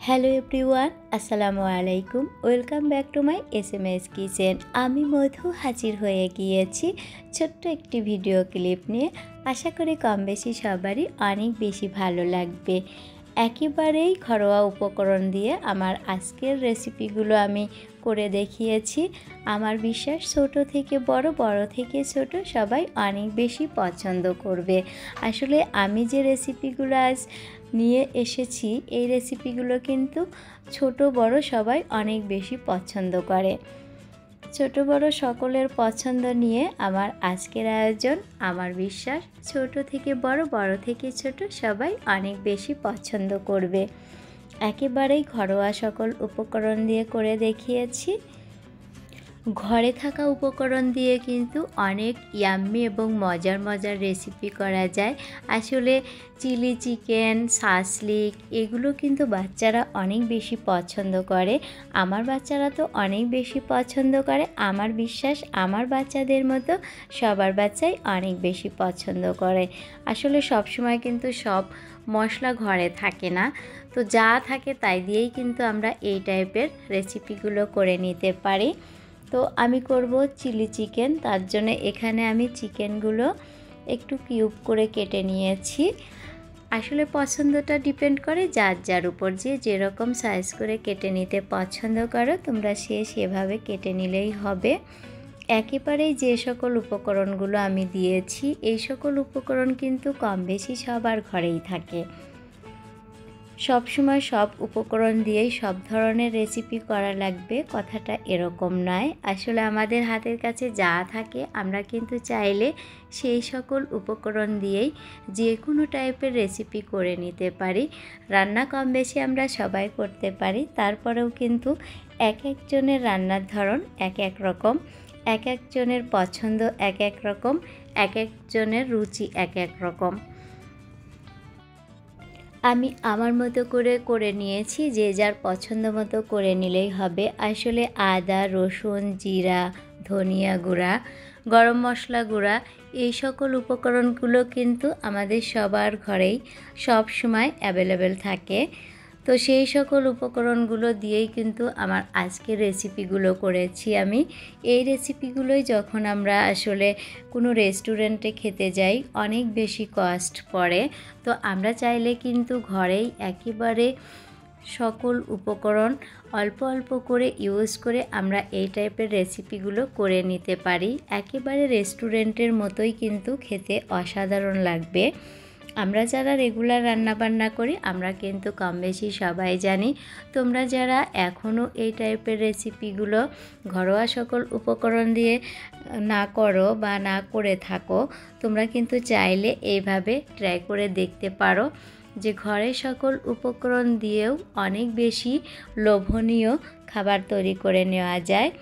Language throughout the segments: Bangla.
হ্যালো এভরিওয়ান, আসসালামু আলাইকুম। Welcome back to my SMS kitchen. আমি মধু হাজির হয়ে গিয়েছি ছোট্ট একটি ভিডিও ক্লিপ নিয়ে। আশা করি কম বেশি সবারই অনেক বেশি ভালো লাগবে। একেবারেই ঘরোয়া উপকরণ দিয়ে আমার আজকের রেসিপিগুলো আমি করে দেখিয়েছি। আমার বিশ্বাস ছোট থেকে বড়, বড় থেকে ছোট সবাই অনেক বেশি পছন্দ করবে। আসলে আমি যে রেসিপিগুলো আজ নিয়ে এসেছি, এই রেসিপিগুলো কিন্তু ছোট বড় সবাই অনেক বেশি পছন্দ করে। ছোট বড় সকলের পছন্দ নিয়ে আমার আজকের আয়োজন। আমার বিশ্বাস ছোট থেকে বড়, বড় থেকে ছোট সবাই অনেক বেশি পছন্দ করবে। একেবারেই ঘরোয়া সকল উপকরণ দিয়ে করে দেখিয়েছি। ঘরে থাকা উপকরণ দিয়ে কিন্তু অনেক ইয়াম্মি এবং মজার মজার রেসিপি করা যায়। আসলে চিলি চিকেন, শাসলিক এগুলো কিন্তু বাচ্চারা অনেক বেশি পছন্দ করে। আমার বাচ্চারা তো অনেক বেশি পছন্দ করে। আমার বিশ্বাস আমার বাচ্চাদের মতো সবার বাচ্চাই অনেক বেশি পছন্দ করে। আসলে সব সময় কিন্তু সব মশলা ঘরে থাকে না, তো যা থাকে তাই দিয়েই কিন্তু আমরা এই টাইপের রেসিপিগুলো করে নিতে পারি। তো আমি করব চিলি চিকেন। তার জন্য এখানে আমি চিকেনগুলো একটু কিউব করে কেটে নিয়েছি। আসলে পছন্দটা ডিপেন্ড করে যার যার উপর, যে যেরকম সাইজ করে কেটে নিতে পছন্দ করো তোমরা সেভাবে কেটে নিলেই হবে। একেবারেই যে সকল উপকরণগুলো আমি দিয়েছি, এই সকল উপকরণ কিন্তু কম বেশি সবার ঘরেই থাকে। সবসময় সব উপকরণ দিয়েই সব ধরনের রেসিপি করা লাগবে কথাটা এরকম নয়। আসলে আমাদের হাতের কাছে যা থাকে আমরা কিন্তু চাইলে সেই সকল উপকরণ দিয়েই যে কোনো টাইপের রেসিপি করে নিতে পারি। রান্না কম বেশি আমরা সবাই করতে পারি, তারপরেও কিন্তু এক একজনের রান্নার ধরন এক এক রকম, এক একজনের পছন্দ এক এক রকম, এক একজনের রুচি এক এক রকম। আমি আমার মতো করে নিয়েছি, যে যার পছন্দ মতো করে নিলেই হবে। আসলে আদা, রসুন, জিরা, ধনিয়া গুঁড়া, গরম মশলা গুঁড়া এই সকল উপকরণগুলো কিন্তু আমাদের সবার ঘরেই সব সময় অ্যাভেলেবেল থাকে। তো সেই সকল উপকরণগুলো দিয়েই কিন্তু আমার আজকের রেসিপিগুলো করেছি আমি। এই রেসিপিগুলোই যখন আমরা আসলে কোনো রেস্টুরেন্টে খেতে যাই অনেক বেশি কস্ট পড়ে, তো আমরা চাইলে কিন্তু ঘরেই একেবারে সকল উপকরণ অল্প অল্প করে ইউজ করে আমরা এই টাইপের রেসিপিগুলো করে নিতে পারি। একেবারে রেস্টুরেন্টের মতোই কিন্তু খেতে অসাধারণ লাগবে। আমরা যারা রেগুলার রান্নাবান্না করি আমরা কিন্তু কম বেশি সবাই জানি। তোমরা যারা এখনও এই টাইপের রেসিপিগুলো ঘরোয়া সকল উপকরণ দিয়ে না করো বা না করে থাকো, তোমরা কিন্তু চাইলে এইভাবে ট্রাই করে দেখতে পারো, যে ঘরে সকল উপকরণ দিয়েও অনেক বেশি লোভনীয় খাবার তৈরি করে নেওয়া যায়।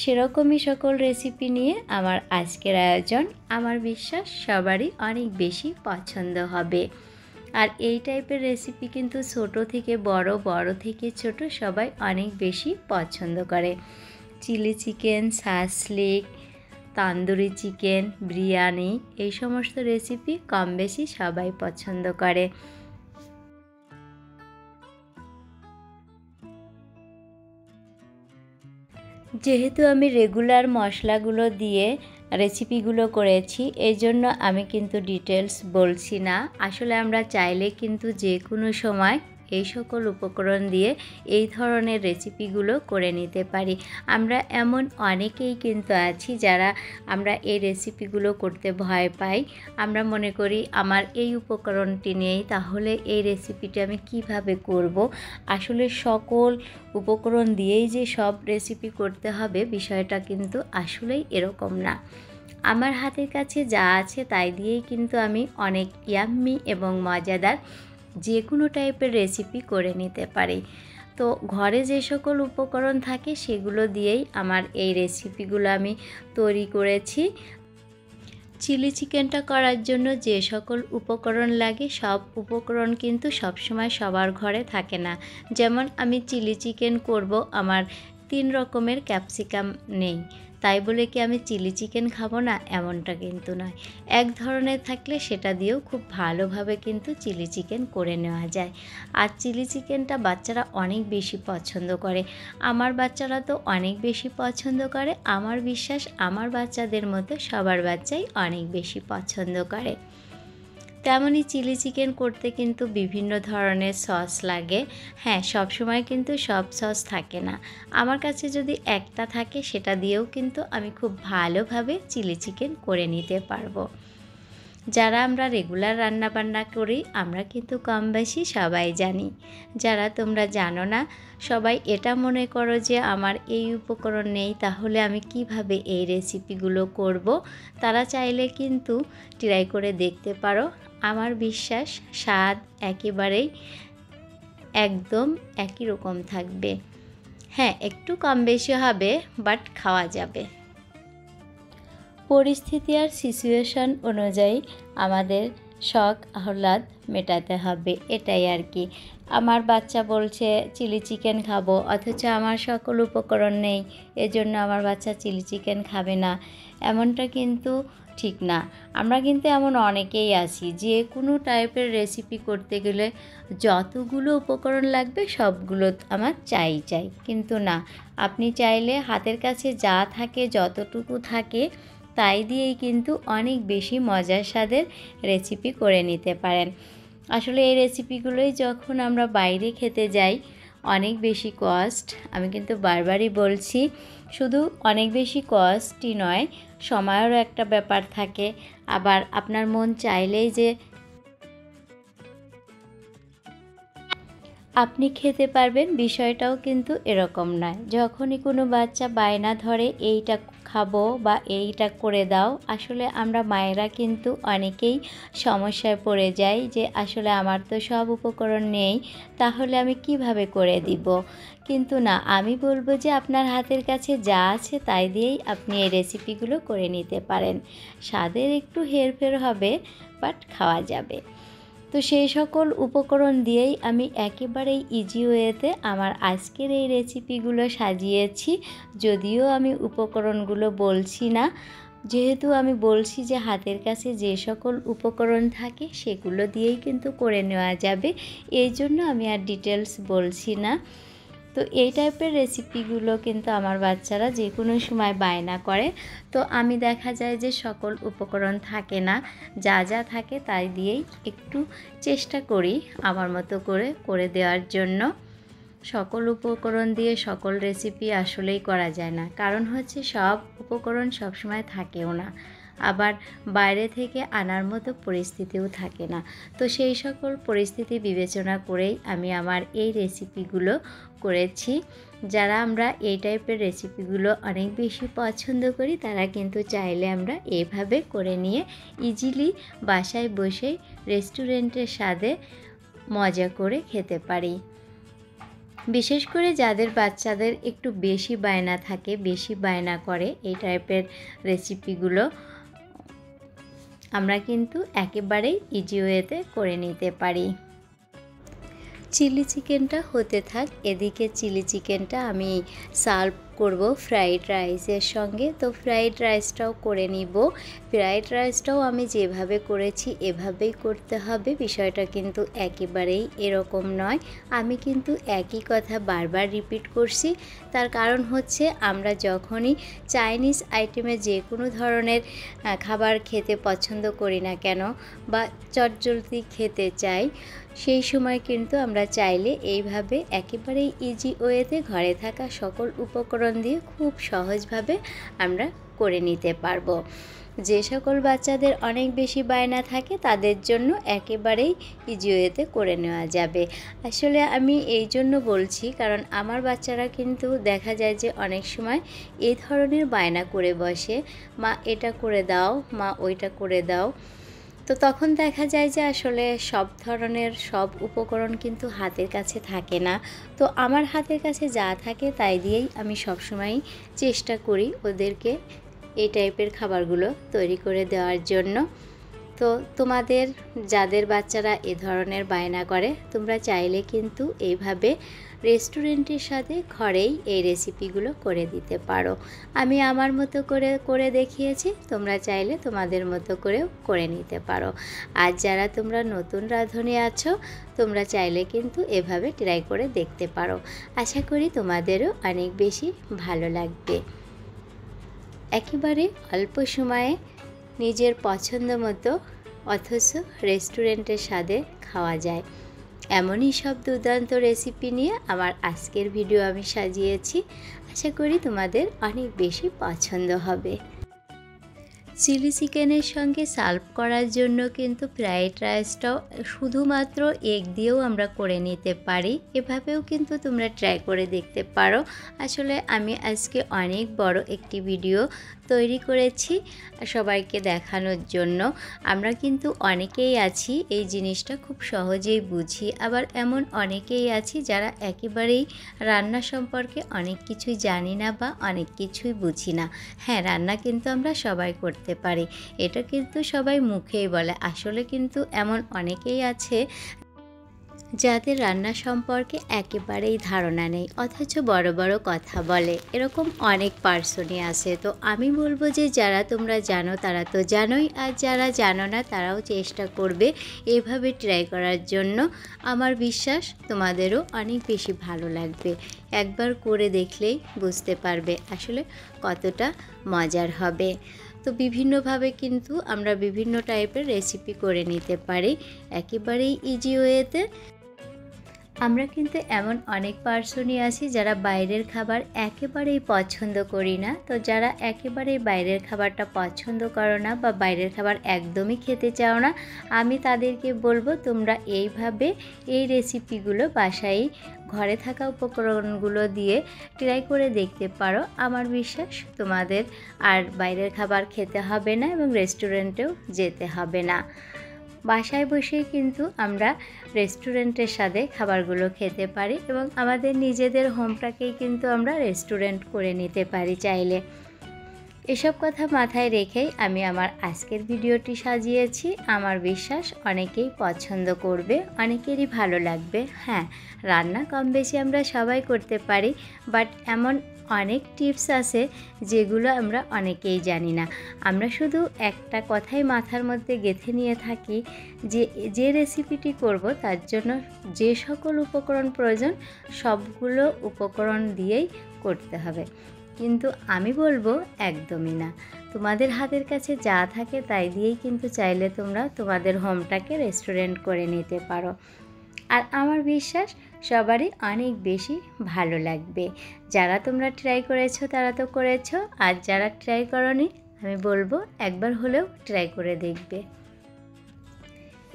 সেরকমই সকল রেসিপি নিয়ে আমার আজকের আয়োজন। আমার বিশ্বাস সবারই অনেক বেশি পছন্দ হবে। আর এই টাইপের রেসিপি কিন্তু ছোট থেকে বড়, বড় থেকে ছোট সবাই অনেক বেশি পছন্দ করে। Chilli chicken, shashlik, tandoori chicken, biryani এই সমস্ত রেসিপি কম বেশি সবাই পছন্দ করে। যেহেতু আমি রেগুলার মশলাগুলো দিয়ে রেসিপিগুলো করেছি, এই জন্য আমি কিন্তু ডিটেলস বলছি না। আসলে আমরা চাইলে কিন্তু যে কোনো সময় এই সকল উপকরণ দিয়ে এই ধরনের রেসিপিগুলো করে নিতে পারি। আমরা এমন অনেকেই কিন্তু আছি যারা আমরা এই রেসিপিগুলো করতে ভয় পাই। আমরা মনে করি আমার এই উপকরণটি নেই, তাহলে এই রেসিপিটি আমি কিভাবে করব। আসলে সকল উপকরণ দিয়েই যে সব রেসিপি করতে হবে বিষয়টা কিন্তু আসলেই এরকম না। আমার হাতের কাছে যা আছে তাই দিয়েই কিন্তু আমি অনেক ইয়াম্মি এবং মজাদার যে কোনো টাইপের রেসিপি করে নিতে পারি। তো ঘরে যে সকল উপকরণ থাকে সেগুলো দিয়েই আমার এই রেসিপিগুলো আমি তৈরি করেছি। চিলি চিকেনটা করার জন্য যে সকল উপকরণ লাগে সব উপকরণ কিন্তু সবসময় সবার ঘরে থাকে না। যেমন আমি চিলি চিকেন করব, আমার 3 রকমের ক্যাপসিকাম নেই, তাই বলে কি আমি চিলি চিকেন খাবো না এমনটা কিন্তু নয়। এক ধরনের থাকলে সেটা দিয়েও খুব ভালোভাবে কিন্তু চিলি চিকেন করে নেওয়া যায়। আর চিলি চিকেনটা বাচ্চারা অনেক বেশি পছন্দ করে, আমার বাচ্চারা তো অনেক বেশি পছন্দ করে। আমার বিশ্বাস আমার বাচ্চাদের মতো সবার বাচ্চাই অনেক বেশি পছন্দ করে। তেমনই চিলি চিকেন করতে কিন্তু বিভিন্ন ধরনের সস লাগে। হ্যাঁ, সবসময় কিন্তু সব সস থাকে না, আমার কাছে যদি একটা থাকে সেটা দিয়েও কিন্তু আমি খুব ভালোভাবে চিলি চিকেন করে নিতে পারবো। যারা আমরা রেগুলার রান্নাবান্না করি আমরা কিন্তু কম বেশি সবাই জানি। যারা তোমরা জানো না, সবাই এটা মনে করো যে আমার এই উপকরণ নেই, তাহলে আমি কিভাবে এই রেসিপিগুলো করব। তারা চাইলে কিন্তু ট্রাই করে দেখতে পারো। আমার বিশ্বাস স্বাদ একেবারেই একদম একই রকম থাকবে। হ্যাঁ, একটু কম বেশি হবে, বাট খাওয়া যাবে। পরিস্থিতি আর সিচুয়েশন অনুযায়ী আমাদের শখ আহ্লাদ মেটাতে হবে, এটাই আর কি। আমার বাচ্চা বলছে চিলি চিকেন খাবো, অথচ আমার সকল উপকরণ নেই, এজন্য আমার বাচ্চা চিলি চিকেন খাবে না, এমনটা কিন্তু ঠিক না। আমরা কিন্তু এমন অনেকেই আছি যে কোনো টাইপের রেসিপি করতে গেলে যতগুলো উপকরণ লাগবে সবগুলো আমার চাই, কিন্তু না, আপনি চাইলে হাতের কাছে যা থাকে, যতটুকু থাকে তাই দিয়েই কিন্তু অনেক বেশি মজার স্বাদের রেসিপি করে নিতে পারেন। আসলে এই রেসিপিগুলোই যখন আমরা বাইরে খেতে যাই অনেক বেশি কস্ট, আমি কিন্তু বারবারই বলছি, শুধু অনেক বেশি কস্টই নয়, সময়েরও একটা ব্যাপার থাকে। আবার আপনার মন চাইলেই যে আপনি খেতে পারবেন বিষয়টাও কিন্তু এরকম নয়। যখনই কোনো বাচ্চা বায়না ধরে এইটা খাবো বা এইটা করে দাও, আসলে আমরা মায়েরা কিন্তু অনেকেই সমস্যায় পড়ে যাই যে আসলে আমার তো সব উপকরণ নেই, তাহলে আমি কিভাবে করে দিব। কিন্তু না, আমি বলবো যে আপনার হাতের কাছে যা আছে তাই দিয়েই আপনি এই রেসিপিগুলো করে নিতে পারেন। স্বাদের একটু হেরফের হবে, বাট খাওয়া যাবে। তো সেই সকল উপকরণ দিয়েই আমি একেবারেই ইজি ওয়েতে আমার আজকের এই রেসিপিগুলো সাজিয়েছি। যদিও আমি উপকরণগুলো বলছি না, যেহেতু আমি বলছি যে হাতের কাছে যে সকল উপকরণ থাকে সেগুলো দিয়েই কিন্তু করে নেওয়া যাবে, এই জন্য আমি আর ডিটেলস বলছি না। তো এই টাইপের রেসিপিগুলো কিন্তু আমার বাচ্চারা যে কোনো সময় বায়না করে। তো আমি দেখা যায় যে সকল উপকরণ থাকে না, যা যা থাকে তাই দিয়েই একটু চেষ্টা করি আমার মতো করে দেওয়ার জন্য। সকল উপকরণ দিয়ে সকল রেসিপি আসলেই করা যায় না, কারণ হচ্ছে সব উপকরণ সবসময় থাকেও না, আবার বাইরে থেকে আনার মতো পরিস্থিতিও থাকে না। তো সেই সকল পরিস্থিতি বিবেচনা করেই আমি আমার এই রেসিপিগুলো করেছি। যারা আমরা এই টাইপের রেসিপিগুলো অনেক বেশি পছন্দ করি তারা কিন্তু চাইলে আমরা এইভাবে করে নিয়ে ইজিলি বাসায় বসেই রেস্টুরেন্টের স্বাদে মজা করে খেতে পারি। বিশেষ করে যাদের বাচ্চাদের একটু বেশি বায়না থাকে, বেশি বায়না করে এই টাইপের রেসিপিগুলো আমরা কিন্তু একেবারেই ইজি ওয়েতে করে নিতে পারি। চিলি চিকেনটা হতে থাক, এদিকে চিলি চিকেনটা আমি সার্ভ করব ফ্রাইড রাইসের সঙ্গে। তো ফ্রাইড রাইসটাও করে নিব। ফ্রাইড রাইসটাও আমি যেভাবে করেছি এভাবেই করতে হবে, বিষয়টা কিন্তু একেবারেই এরকম নয়। আমি কিন্তু একই কথা বারবার রিপিট করছি, তার কারণ হচ্ছে আমরা যখনই চাইনিজ আইটেমে যে কোনো ধরনের খাবার খেতে পছন্দ করি না কেন বা চটজলদি খেতে চাই, সেই সময় কিন্তু আমরা চাইলে এইভাবে একেবারেই ইজি ওয়েতে ঘরে থাকা সকল উপকরণ দিয়ে খুব সহজভাবে আমরা করে নিতে পারবো। যে সকল বাচ্চাদের অনেক বেশি বায়না থাকে তাদের জন্য একেবারেই ইজি ওয়েতে করে নেওয়া যাবে। আসলে আমি এই জন্য বলছি কারণ আমার বাচ্চারা কিন্তু দেখা যায় যে অনেক সময় এই ধরনের বায়না করে বসে, মা এটা করে দাও, মা ওইটা করে দাও। তো তখন দেখা যায় যে আসলে সব ধরনের সব উপকরণ কিন্তু হাতের কাছে থাকে না। তো আমার হাতের কাছে যা থাকে তাই দিয়েই আমি সবসময় চেষ্টা করি ওদেরকে এই টাইপের খাবারগুলো তৈরি করে দেওয়ার জন্য। তো তোমাদের যাদের বাচ্চারা এ ধরনের বায়না করে তোমরা চাইলে কিন্তু এইভাবে রেস্টুরেন্টের সাথে ঘরেই এই রেসিপিগুলো করে দিতে পারো। আমি আমার মতো করে দেখিয়েছি, তোমরা চাইলে তোমাদের মতো করেও করে নিতে পারো। আর যারা তোমরা নতুন রাঁধুনি আছো তোমরা চাইলে কিন্তু এভাবে ট্রাই করে দেখতে পারো। আশা করি তোমাদেরও অনেক বেশি ভালো লাগবে। একেবারে অল্প সময়ে নিজের পছন্দ মতো অথচ রেস্টুরেন্টের স্বাদে খাওয়া যায় এমনই সব দুর্দান্ত রেসিপি নিয়ে আমার আজকের ভিডিও আমি সাজিয়েছি। আশা করি তোমাদের অনেক বেশি পছন্দ হবে। চিলি চিকেনের সঙ্গে সার্ভ করার জন্য কিন্তু ফ্রাইড রাইসটাও শুধুমাত্র এগ দিয়েও আমরা করে নিতে পারি। এভাবেও কিন্তু তোমরা ট্রাই করে দেখতে পারো। আসলে আমি আজকে অনেক বড় একটি ভিডিও তৈরি করেছি সবাইকে দেখানোর জন্য। আমরা কিন্তু অনেকেই আছি এই জিনিসটা খুব সহজেই বুঝি, আবার এমন অনেকেই আছি যারা একেবারেই রান্না সম্পর্কে অনেক কিছুই জানি না বা অনেক কিছুই বুঝি না। হ্যাঁ, রান্না কিন্তু আমরা সবাই করতে পারি, এটা কিন্তু সবাই মুখেই বলে। আসলে কিন্তু এমন অনেকেই আছে যাদের রান্না সম্পর্কে একেবারেই ধারণা নেই, অথচ বড় বড় কথা বলে। এরকম অনেক পার্সনই আছে। তো আমি বলবো যে যারা তোমরা জানো তারা তো জানোই, আর যারা জানো না তারাও চেষ্টা করবে এভাবে ট্রাই করার জন্য। আমার বিশ্বাস তোমাদেরও অনেক বেশি ভালো লাগবে। একবার করে দেখলেই বুঝতে পারবে আসলে কতটা মজার হবে। তো বিভিন্নভাবে কিন্তু আমরা বিভিন্ন টাইপের রেসিপি করে নিতে পারি একেবারেই ইজি ওয়েতে। আমরা কিন্তু এমন অনেক পার্সনই আছি যারা বাইরের খাবার একেবারেই পছন্দ করি না। তো যারা একেবারেই বাইরের খাবারটা পছন্দ করো না বা বাইরের খাবার একদমই খেতে চাও না, আমি তাদেরকে বলবো তোমরা এইভাবে এই রেসিপিগুলো বাসায় ঘরে থাকা উপকরণগুলো দিয়ে ট্রাই করে দেখতে পারো। আমার বিশ্বাস তোমাদের আর বাইরের খাবার খেতে হবে না এবং রেস্টুরেন্টেও যেতে হবে না। বাসায় বসেই কিন্তু আমরা রেস্টুরেন্টের স্বাদে খাবারগুলো খেতে পারি এবং আমাদের নিজেদের হোমটাকেই কিন্তু আমরা রেস্টুরেন্ট করে নিতে পারি চাইলে। এসব কথা মাথায় রেখেই আমি আমার আজকের ভিডিওটি সাজিয়েছি। আমার বিশ্বাস অনেকেই পছন্দ করবে, অনেকেরই ভালো লাগবে। হ্যাঁ, রান্না কম বেশি আমরা সবাই করতে পারি, বাট এমন অনেক টিপস আছে যেগুলো আমরা অনেকেই জানি না। আমরা শুধু একটা কথাই মাথার মধ্যে গেঁথে নিয়ে থাকি যে রেসিপিটি করব তার জন্য যে সকল উপকরণ প্রয়োজন সবগুলো উপকরণ দিয়েই করতে হবে, কিন্তু আমি বলবো একদমই না। তোমাদের হাতের কাছে যা থাকে তাই দিয়েই কিন্তু চাইলে তোমরা তোমাদের হোমটাকে রেস্টুরেন্ট করে নিতে পারো। আর আমার বিশ্বাস সবারই অনেক বেশি ভালো লাগবে। যারা তোমরা ট্রাই করেছো তারা তো করেছো, আর যারা ট্রাই করোনি আমি বলবো একবার হলেও ট্রাই করে দেখবে।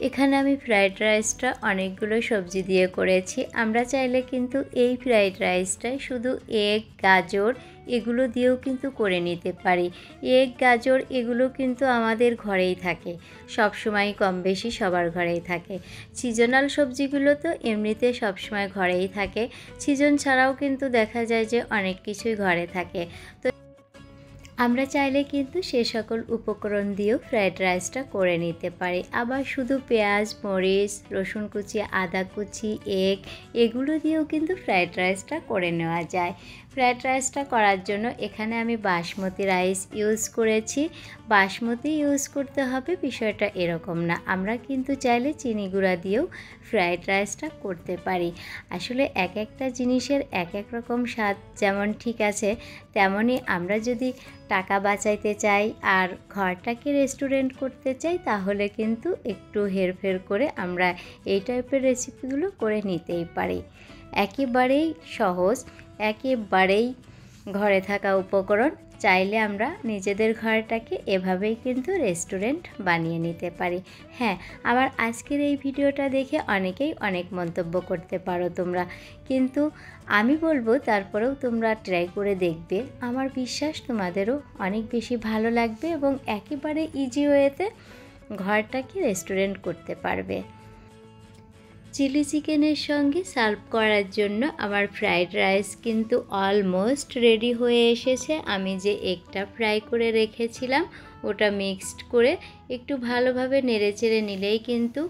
এখানে আমি ফ্রাইড রাইসটা অনেকগুলো সবজি দিয়ে করেছি। আমরা চাইলে কিন্তু এই ফ্রাইড রাইসটাই শুধু এগ, গাজর এগুলো দিয়েও কিন্তু করে নিতে পারি। এগ, গাজর এগুলো কিন্তু আমাদের ঘরেই থাকে, সব সময় কম বেশি সবার ঘরেই থাকে। সিজনাল সবজিগুলো তো এমনিতে সবসময় ঘরেই থাকে, সিজন ছাড়াও কিন্তু দেখা যায় যে অনেক কিছুই ঘরে থাকে। তো আমরা চাইলে কিন্তু সে সকল উপকরণ দিয়েও ফ্রাইড রাইসটা করে নিতে পারি। আবার শুধু পেঁয়াজ, মরিচ, রসুন কুচি, আদা কুচি, এগ এগুলো দিয়েও কিন্তু ফ্রাইড রাইসটা করে নেওয়া যায়। ফ্রাইড রাইসটা করার জন্য এখানে আমি বাসমতি রাইস ইউজ করেছি। বাসমতি ইউজ করতে হবে বিষয়টা এরকম না, আমরা কিন্তু চাইলে চিনি গুঁড়া দিয়েও ফ্রাইড রাইসটা করতে পারি। আসলে এক একটা জিনিসের এক এক রকম স্বাদ যেমন ঠিক আছে, তেমনই আমরা যদি টাকা বাঁচাইতে চাই আর ঘরটাকে রেস্টুরেন্ট করতে চাই তাহলে কিন্তু একটু হেরফের করে আমরা এই টাইপের রেসিপিগুলো করে নিতেই পারি। একেবারেই সহজ, একেবারেই ঘরে থাকা উপকরণ, চাইলে আমরা নিজেদের ঘরটাকে এভাবেই কিন্তু রেস্টুরেন্ট বানিয়ে নিতে পারি। হ্যাঁ, আমার আজকের এই ভিডিওটা দেখে অনেকেই অনেক মন্তব্য করতে পারো তোমরা, কিন্তু আমি বলবো তারপরেও তোমরা ট্রাই করে দেখবে। আমার বিশ্বাস তোমাদেরও অনেক বেশি ভালো লাগবে এবং একেবারে ইজি ওয়েতে ঘরটাকে রেস্টুরেন্ট করতে পারবে। চিলি চিকেনের সঙ্গে সার্ভ করার জন্য আমার ফ্রাইড রাইস কিন্তু অলমোস্ট রেডি হয়ে এসেছে। আমি যে এগটা ফ্রাই করে রেখেছিলাম ওটা মিক্সড করে একটু ভালোভাবে নেড়েচেড়ে নিলেই কিন্তু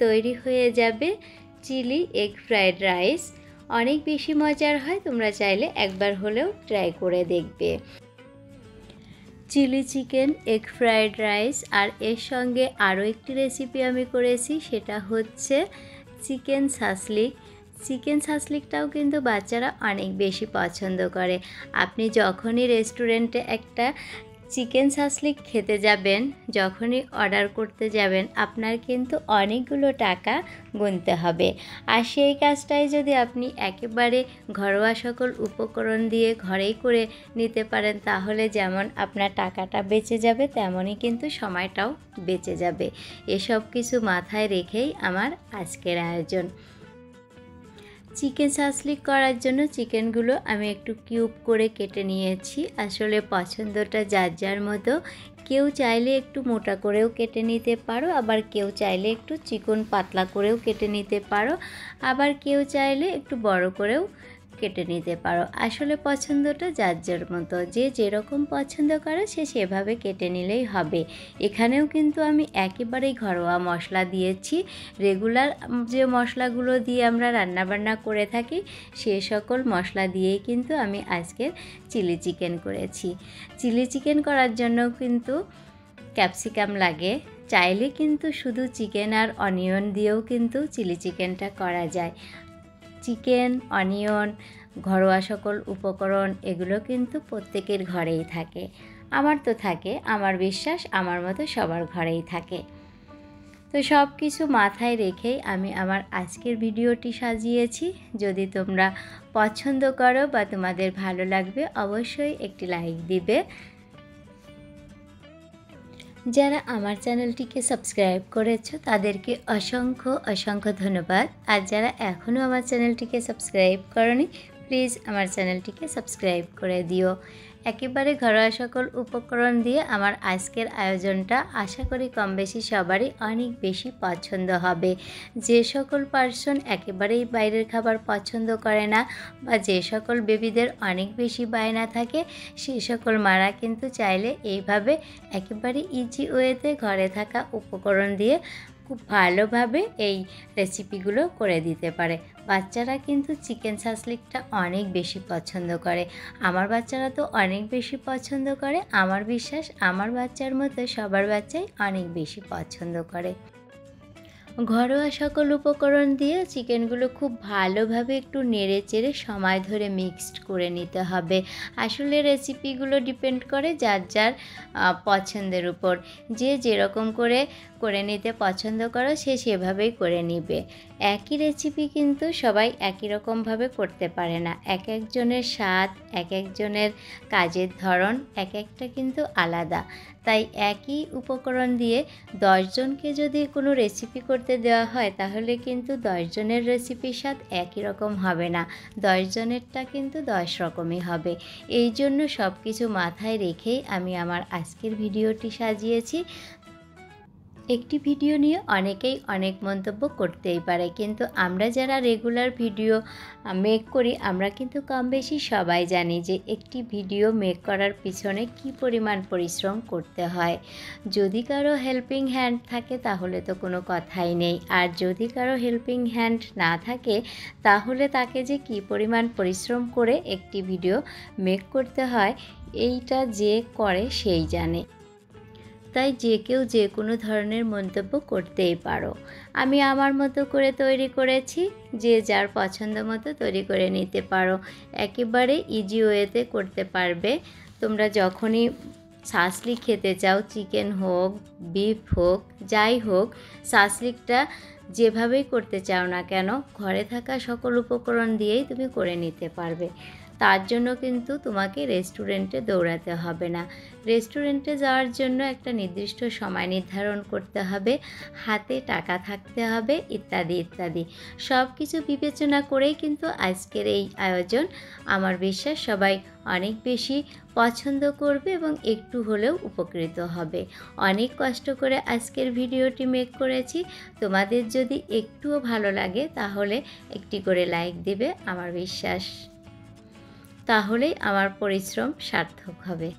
তৈরি হয়ে যাবে চিলি এগ ফ্রাইড রাইস। অনেক বেশি মজার হয়, তোমরা চাইলে একবার হলেও ট্রাই করে দেখবে। Chilli chicken egg fried rice আর এর সঙ্গে আরও একটি রেসিপি আমি করেছি, সেটা হচ্ছে চিকেন সাসলিক। চিকেন সাসলিকটাও কিন্তু বাচ্চারা অনেক বেশি পছন্দ করে। আপনি যখনই রেস্টুরেন্টে একটা চিকেন সাসলিক খেতে যাবেন, যখনই অর্ডার করতে যাবেন, আপনার কিন্তু অনেকগুলো টাকা গুনতে হবে। আর সেই কাজটাই যদি আপনি একেবারে ঘরোয়া সকল উপকরণ দিয়ে ঘরেই করে নিতে পারেন, তাহলে যেমন আপনার টাকাটা বেঁচে যাবে, তেমনই কিন্তু সময়টাও বেঁচে যাবে। এসব কিছু মাথায় রেখেই আমার আজকের আয়োজন। চিকেন সাসলিক করার জন্য চিকেনগুলো আমি একটু কিউব করে কেটে নিয়েছি। আসলে পছন্দটা যার যার মতো, কেউ চাইলে একটু মোটা করেও কেটে নিতে পারো, আবার কেউ চাইলে একটু চিকন পাতলা করেও কেটে নিতে পারো, আবার কেউ চাইলে একটু বড় করেও কেটে নিতে পারো। আসলে পছন্দটা যার যার মতো, যে যেরকম পছন্দ করে সে সেভাবে কেটে নিলেই হবে। এখানেও কিন্তু আমি একেবারেই ঘরোয়া মশলা দিয়েছি। রেগুলার যে মশলাগুলো দিয়ে আমরা রান্নাবান্না করে থাকি সে সকল মশলা দিয়েই কিন্তু আমি আজকের চিলি চিকেন করেছি। চিলি চিকেন করার জন্য কিন্তু ক্যাপসিকাম লাগে। চাইলে কিন্তু শুধু চিকেন আর অনিয়ন দিয়েও কিন্তু চিলি চিকেনটা করা যায়। চিকেন, অনিয়ন, ঘরোয়া সকল উপকরণ এগুলো কিন্তু প্রত্যেকের ঘরেই থাকে। আমার তো থাকে, আমার বিশ্বাস আমার মতো সবার ঘরেই থাকে। তো সব কিছু মাথায় রেখেই আমি আমার আজকের ভিডিওটি সাজিয়েছি। যদি তোমরা পছন্দ করো বা তোমাদের ভালো লাগবে, অবশ্যই একটি লাইক দিবে। যারা আমার চ্যানেলটিকে সাবস্ক্রাইব করেছো তাদেরকে অসংখ্য অসংখ্য ধন্যবাদ। আর যারা এখনও আমার চ্যানেলটিকে সাবস্ক্রাইব করোনি, প্লিজ আমার চ্যানেলটিকে সাবস্ক্রাইব করে দিও। একেবারে ঘরোয়া সকল উপকরণ দিয়ে আমার আজকের আয়োজনটা আশা করি কম বেশি সবারই অনেক বেশি পছন্দ হবে। যে সকল পার্সন একেবারেই বাইরের খাবার পছন্দ করে না, বা যে সকল বেবিদের অনেক বেশি বায়না থাকে, সেই সকল মারা কিন্তু চাইলে এইভাবে একেবারে ইজি ওয়েতে ঘরে থাকা উপকরণ দিয়ে খুব ভালোভাবে এই রেসিপিগুলো করে দিতে পারে। বাচ্চারা কিন্তু চিকেন সাসলিকটা অনেক বেশি পছন্দ করে। আমার বাচ্চারা তো অনেক বেশি পছন্দ করে। আমার বিশ্বাস আমার বাচ্চার মতো সবার বাচ্চাই অনেক বেশি পছন্দ করে। ঘরোয়া সকল উপকরণ দিয়ে চিকেনগুলো খুব ভালোভাবে একটু নেড়ে চেড়ে সময় ধরে মিক্সড করে নিতে হবে। আসলে রেসিপিগুলো ডিপেন্ড করে যার যার পছন্দের উপর। যে যেরকম করে করে নিতে পছন্দ করো সে সেভাবেই করে নিবে। একই রেসিপি কিন্তু সবাই একই রকমভাবে করতে পারে না। এক একজনের স্বাদ, এক একজনের কাজের ধরন এক একটা কিন্তু আলাদা। তাই একই উপকরণ দিয়ে 10 জনকে যদি কোনো রেসিপি করতে দেওয়া হয়, তাহলে কিন্তু 10 জনের রেসিপির স্বাদ একই রকম হবে না। 10 জনেরটা কিন্তু 10 রকমই হবে। এই জন্য সব কিছু মাথায় রেখেই আমি আমার আজকের ভিডিওটি সাজিয়েছি। একটি ভিডিও নিয়ে অনেকেই অনেক মন্তব্য করতেই পারে, কিন্তু আমরা যারা রেগুলার ভিডিও মেক করি আমরা কিন্তু কম বেশি সবাই জানি যে একটি ভিডিও মেক করার পিছনে কী পরিমাণ পরিশ্রম করতে হয়। যদি কারো হেল্পিং হ্যান্ড থাকে তাহলে তো কোনো কথাই নেই, আর যদি কারো হেল্পিং হ্যান্ড না থাকে তাহলে তাকে যে কী পরিমাণ পরিশ্রম করে একটি ভিডিও মেক করতে হয় এইটা যে করে সেই জানে। তাই যে কেউ যে কোনো ধরনের মন্তব্য করতেই পারো। আমি আমার মতো করে তৈরি করেছি, যে যার পছন্দ মতো তৈরি করে নিতে পারো। একেবারে ইজি ওয়েতে করতে পারবে। তোমরা যখনই সাসলিক খেতে চাও, চিকেন হোক, বিফ হোক, যাই হোক, সাসলিকটা যেভাবেই করতে চাও না কেন ঘরে থাকা সকল উপকরণ দিয়েই তুমি করে নিতে পারবে। তার জন্য কিন্তু তোমাকে রেস্টুরেন্টে দৌড়াতে হবে না। রেস্টুরেন্টে যাওয়ার জন্য একটা নির্দিষ্ট সময় নির্ধারণ করতে হবে, হাতে টাকা থাকতে হবে, ইত্যাদি ইত্যাদি সব কিছু বিবেচনা করেই কিন্তু আজকের এই আয়োজন। আমার বিশ্বাস সবাই অনেক বেশি পছন্দ করবে এবং একটু হলেও উপকৃত হবে। অনেক কষ্ট করে আজকের ভিডিওটি মেক করেছি। তোমাদের যদি একটুও ভালো লাগে তাহলে একটি করে লাইক দেবে, আমার বিশ্বাস তাহলেই আমার পরিশ্রম সার্থক হবে।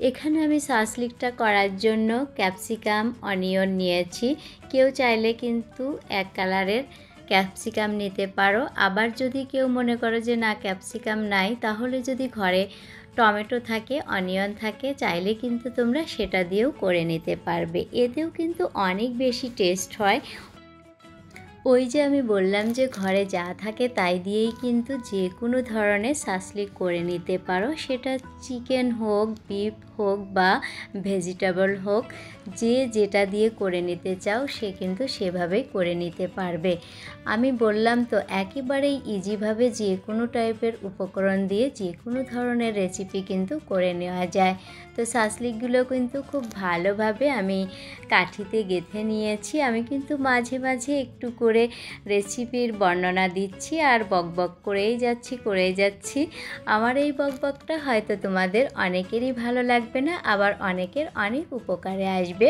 এখানে আমি সাসলিকটা করার জন্য ক্যাপসিকাম, অনিয়ন নিয়েছি। কেউ চাইলে কিন্তু এক কালারের ক্যাপসিকাম নিতে পারো। আবার যদি কেউ মনে করো যে না ক্যাপসিকাম নাই, তাহলে যদি ঘরে টমেটো থাকে, অনিয়ন থাকে, চাইলে কিন্তু তোমরা সেটা দিয়েও করে নিতে পারবে। এতেও কিন্তু অনেক বেশি টেস্ট হয়। ওই যে আমি বললাম যে ঘরে যা থাকে তাই দিয়েই কিন্তু যে কোনো ধরনের সাসলিক করে নিতে পারো, সেটা চিকেন হোক, বিফ হোক বা ভেজিটেবল হোক, যে যেটা দিয়ে করে নিতে চাও সে কিন্তু সেভাবেই করে নিতে পারবে। আমি বললাম তো একেবারেই ইজিভাবে যে কোনো টাইপের উপকরণ দিয়ে যে কোনো ধরনের রেসিপি কিন্তু করে নেওয়া যায়। তো সাসলিকগুলো কিন্তু খুব ভালোভাবে আমি কাঠিতে গেঁথে নিয়েছি। আমি কিন্তু মাঝে মাঝে একটু করে রেসিপির বর্ণনা দিচ্ছি আর বকবক করেই যাচ্ছি। আমার এই বকবকটা হয়তো তোমাদের অনেকেরই ভালো লাগবে না, আবার অনেকের অনেক উপকারে আসবে।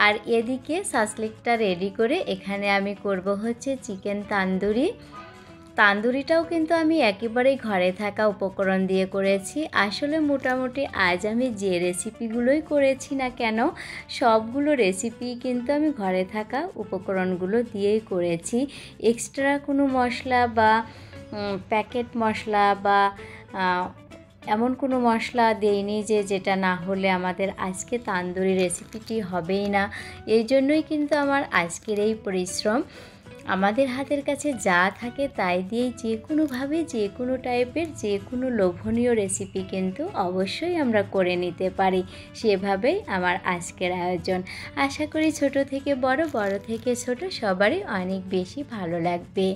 আর এদিকে সাসলিকটা রেডি করে এখানে আমি করব হচ্ছে চিকেন তান্দুরি। তান্দুরিটাও কিন্তু আমি একেবারেই ঘরে থাকা উপকরণ দিয়ে করেছি। আসলে মোটামুটি আজ আমি যে রেসিপিগুলোই করেছি না কেন, সবগুলো রেসিপি কিন্তু আমি ঘরে থাকা উপকরণগুলো দিয়েই করেছি। এক্সট্রা কোনো মশলা বা প্যাকেট মশলা বা এমন কোনো মশলা দেইনি যে যেটা না হলে আমাদের আজকে তান্দুরি রেসিপিটি হবেই না। এই জন্যই কিন্তু আমার আজকের এই পরিশ্রম। আমাদের হাতের কাছে যা থাকে তাই দিয়েই যে কোনোভাবে যে কোনো টাইপের যে কোনো লোভনীয় রেসিপি কিন্তু অবশ্যই আমরা করে নিতে পারি। সেভাবেই আমার আজকের আয়োজন। আশা করি ছোট থেকে বড়, বড় থেকে ছোট সবারই অনেক বেশি ভালো লাগবে।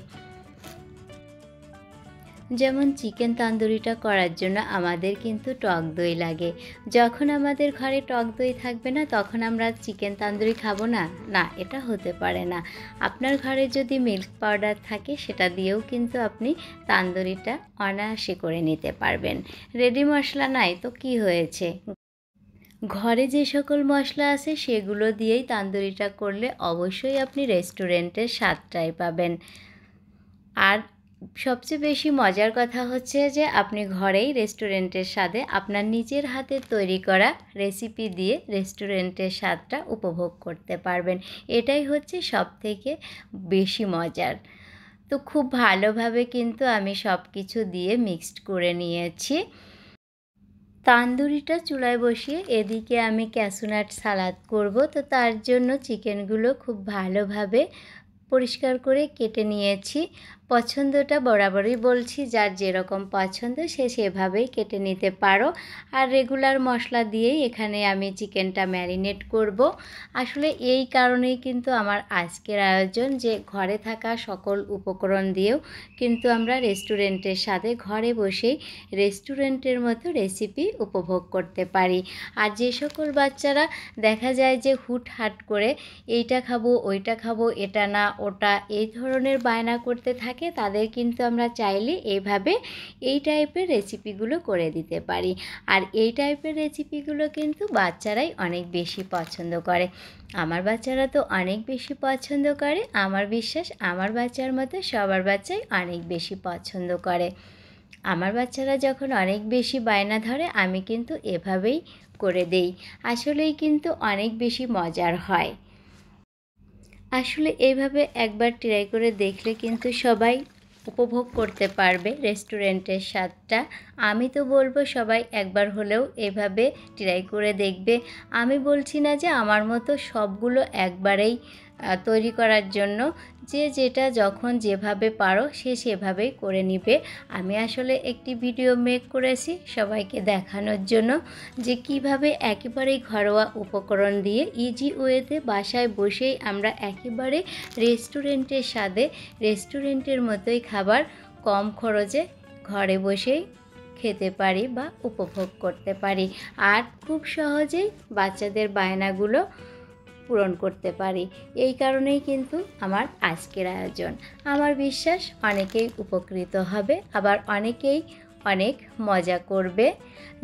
যেমন চিকেন তান্দুরিটা করার জন্য আমাদের কিন্তু টক দই লাগে। যখন আমাদের ঘরে টক দই থাকবে না তখন আমরা চিকেন তান্দুরি খাবো না, না এটা হতে পারে না। আপনার ঘরে যদি মিল্ক পাউডার থাকে সেটা দিয়েও কিন্তু আপনি তান্দুরিটা অনায়াসে করে নিতে পারবেন। রেডি মশলা নাই তো কি হয়েছে, ঘরে যে সকল মশলা আছে সেগুলো দিয়েই তান্দুরিটা করলে অবশ্যই আপনি রেস্টুরেন্টের স্বাদটাই পাবেন। আর সবচেয়ে বেশি মজার কথা হচ্ছে যে আপনি ঘরেই রেস্টুরেন্টের স্বাদে আপনার নিজের হাতে তৈরি করা রেসিপি দিয়ে রেস্টুরেন্টের স্বাদটা উপভোগ করতে পারবেন। এটাই হচ্ছে সবথেকে বেশি মজার। তো খুব ভালোভাবে কিন্তু আমি সব কিছু দিয়ে মিক্সড করে নিয়েছি। তান্দুরিটা চুলায় বসিয়ে এদিকে আমি ক্যাশনাট সালাদ করব। তো তার জন্য চিকেনগুলো খুব ভালোভাবে পরিষ্কার করে কেটে নিয়েছি। পছন্দটা বরাবরই বলছি, যার যেরকম পছন্দ সে সেভাবেই কেটে নিতে পারো। আর রেগুলার মশলা দিয়েই এখানে আমি চিকেনটা ম্যারিনেট করব। আসলে এই কারণেই কিন্তু আমার আজকের আয়োজন, যে ঘরে থাকা সকল উপকরণ দিয়েও কিন্তু আমরা রেস্টুরেন্টের সাথে ঘরে বসেই রেস্টুরেন্টের মতো রেসিপি উপভোগ করতে পারি। আর যে সকল বাচ্চারা দেখা যায় যে হুটহাট করে এইটা খাবো, ওইটা খাবো, এটা না ওটা এই ধরনের বায়না করতে থাকে, তাদের কিন্তু আমরা চাইলে এইভাবে এই টাইপের রেসিপিগুলো করে দিতে পারি। আর এই টাইপের রেসিপিগুলো কিন্তু বাচ্চারাই অনেক বেশি পছন্দ করে। আমার বাচ্চারা তো অনেক বেশি পছন্দ করে। আমার বিশ্বাস আমার বাচ্চার মতো সবার বাচ্চাই অনেক বেশি পছন্দ করে। আমার বাচ্চারা যখন অনেক বেশি বায়না ধরে আমি কিন্তু এভাবেই করে দেই। আসলেই কিন্তু অনেক বেশি মজার হয়। আসলে এইভাবে একবার ট্রাই করে দেখলে কিন্তু সবাই উপভোগ করতে পারবে রেস্টুরেন্টের স্বাদটা। আমি তো বলবো সবাই একবার হলেও এভাবে ট্রাই করে দেখবে। আমি বলছি না যে আমার মতো সবগুলো একবারেই তৈরি করার জন্য, যে যেটা যখন যেভাবে পারো সে সেভাবেই করে নিবে। আমি আসলে একটি ভিডিও মেক করেছি সবাইকে দেখানোর জন্য যে কিভাবে একেবারেই ঘরোয়া উপকরণ দিয়ে ইজি ওয়েতে বাসায় বসেই আমরা একেবারে রেস্টুরেন্টের স্বাদে রেস্টুরেন্টের মতোই খাবার কম খরচে ঘরে বসেই খেতে পারি বা উপভোগ করতে পারি, আর খুব সহজেই বাচ্চাদের বায়নাগুলো পূরণ করতে পারি। এই কারণেই কিন্তু আমার আজকের আয়োজন। আমার বিশ্বাস অনেকেই উপকৃত হবে, আবার অনেকেই অনেক মজা করবে।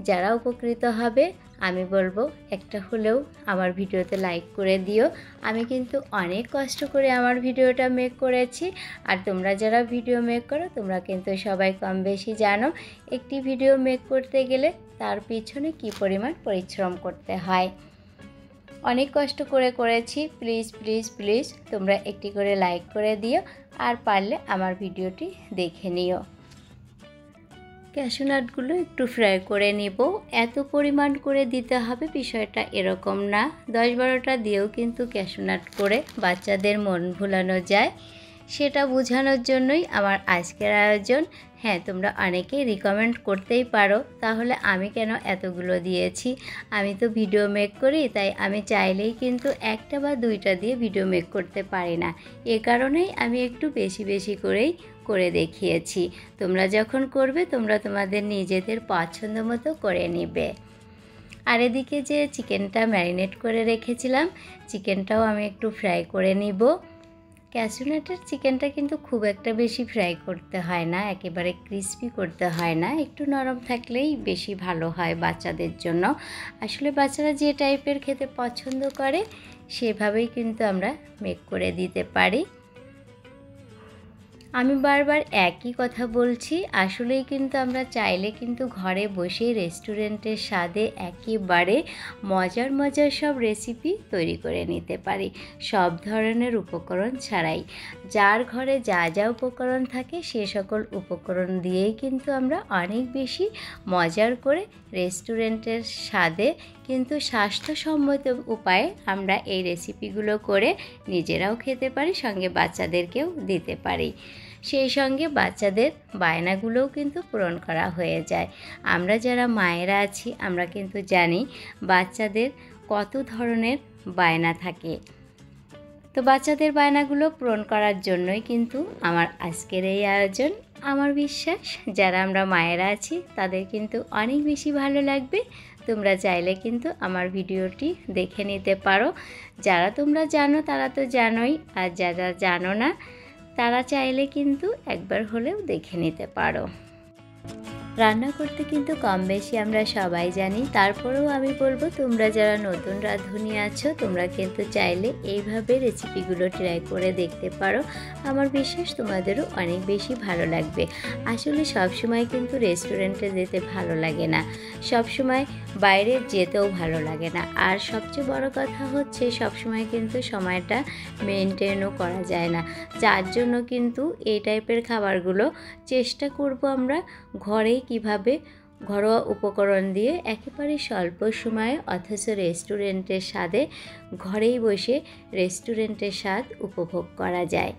যারা উপকৃত হবে আমি বলবো একটা হলেও আমার ভিডিওতে লাইক করে দিও। আমি কিন্তু অনেক কষ্ট করে আমার ভিডিওটা মেক করেছি, আর তোমরা যারা ভিডিও মেক করো তোমরা কিন্তু সবাই কম বেশি জানো একটি ভিডিও মেক করতে গেলে তার পিছনে কী পরিমাণ পরিশ্রম করতে হয়। অনেক কষ্ট করে করেছি। প্লিজ প্লিজ প্লিজ তোমরা একটি করে লাইক করে দিও, আর পারলে আমার ভিডিওটি দেখে নিও। ক্যাশু নাটগুলো একটু ফ্রাই করে নিব। এত পরিমাণ করে দিতে হবে বিষয়টা এরকম না, 10-12টা দিয়েও কিন্তু ক্যাশু নাট করে বাচ্চাদের মন ভুলানো যায়, সেটা বোঝানোর জন্যই আমার আজকের আয়োজন। হ্যাঁ, তোমরা অনেকেই রিকমেন্ড করতেই পারো তাহলে আমি কেন এতগুলো দিয়েছি। আমি তো ভিডিও মেক করি, তাই আমি চাইলেই কিন্তু একটা বা দুইটা দিয়ে ভিডিও মেক করতে পারি না। এ কারণেই আমি একটু বেশি বেশি করেই করে দেখিয়েছি। তোমরা যখন করবে তোমরা তোমাদের নিজেদের পছন্দ মতো করে নেবে। আর এদিকে যে চিকেনটা ম্যারিনেট করে রেখেছিলাম, চিকেনটাও আমি একটু ফ্রাই করে নিব। ক্যাশু নাটের চিকেনটা কিন্তু খুব একটা বেশি ফ্রাই করতে হয় না, একেবারে ক্রিস্পি করতে হয় না, একটু নরম থাকলেই বেশি ভালো হয় বাচ্চাদের জন্য। আসলে বাচ্চারা যে টাইপের খেতে পছন্দ করে সেভাবেই কিন্তু আমরা মেক করে দিতে পারি। আমি বারবার একই কথা বলছি, আসলেই কিন্তু আমরা চাইলে কিন্তু ঘরে বসেই রেস্টুরেন্টের স্বাদে একেবারে মজার মজার সব রেসিপি তৈরি করে নিতে পারি, সব ধরনের উপকরণ ছাড়াই। যার ঘরে যা যা উপকরণ থাকে সে সকল উপকরণ দিয়েই কিন্তু আমরা অনেক বেশি মজার করে রেস্টুরেন্টের স্বাদে কিন্তু স্বাস্থ্যসম্মত উপায়ে আমরা এই রেসিপিগুলো করে নিজেরাও খেতে পারি, সঙ্গে বাচ্চাদেরকেও দিতে পারি। সেই সঙ্গে বাচ্চাদের বায়নাগুলোও কিন্তু পূরণ করা হয়ে যায়। আমরা যারা মায়েরা আছি আমরা কিন্তু জানি বাচ্চাদের কত ধরনের বায়না থাকে। তো বাচ্চাদের বায়নাগুলো পূরণ করার জন্যই কিন্তু আমার আজকের এই আয়োজন। আমার বিশ্বাস যারা আমরা মায়েরা আছি তাদের কিন্তু অনেক বেশি ভালো লাগবে। তোমরা চাইলে কিন্তু আমার ভিডিওটি দেখে নিতে পারো। যারা তোমরা জানো তারা তো জানোই, আর যারা জানো না তারা চাইলে কিন্তু একবার হলেও দেখে নিতে পারো। রান্না করতে কিন্তু কম বেশি আমরা সবাই জানি, তারপরেও আমি বলবো তোমরা যারা নতুন রাঁধুনি আছো তোমরা কিন্তু চাইলে এইভাবে রেসিপিগুলো ট্রাই করে দেখতে পারো। আমার বিশ্বাস তোমাদেরও অনেক বেশি ভালো লাগবে। আসলে সবসময় কিন্তু রেস্টুরেন্টে যেতে ভালো লাগে না, সবসময় বাইরে যেতেও ভালো লাগে না, আর সবচেয়ে বড় কথা হচ্ছে সবসময় কিন্তু সময়টা মেনটেনও করা যায় না। যার জন্য কিন্তু এই টাইপের খাবারগুলো চেষ্টা করব আমরা ঘরেই কিভাবে ঘরোয়া উপকরণ দিয়ে একেবারে স্বল্প সময়ে অথচ রেস্টুরেন্টের স্বাদে ঘরেই বসে রেস্টুরেন্টের স্বাদ উপভোগ করা যায়।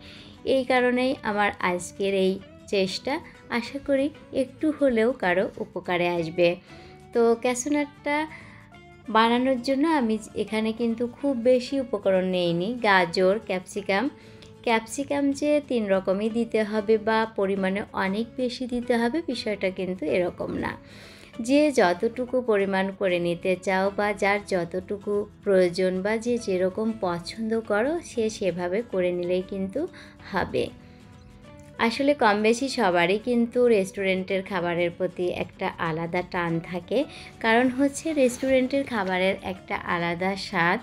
এই কারণেই আমার আজকের এই চেষ্টা, আশা করি একটু হলেও কারো উপকারে আসবে। তো ক্যাশু নাটটা বানানোর জন্য আমি এখানে কিন্তু খুব বেশি উপকরণ নেইনি। গাজর, ক্যাপসিকাম যে 3 রকমই দিতে হবে বা পরিমাণে অনেক বেশি দিতে হবে বিষয়টা কিন্তু এরকম না। যে যতটুকু পরিমাণ করে নিতে চাও বা যার যতটুকু প্রয়োজন বা যে যেরকম পছন্দ করো সে সেভাবে করে নিলেই কিন্তু হবে। আসলে কম বেশি সবারই কিন্তু রেস্টুরেন্টের খাবারের প্রতি একটা আলাদা টান থাকে, কারণ হচ্ছে রেস্টুরেন্টের খাবারের একটা আলাদা স্বাদ।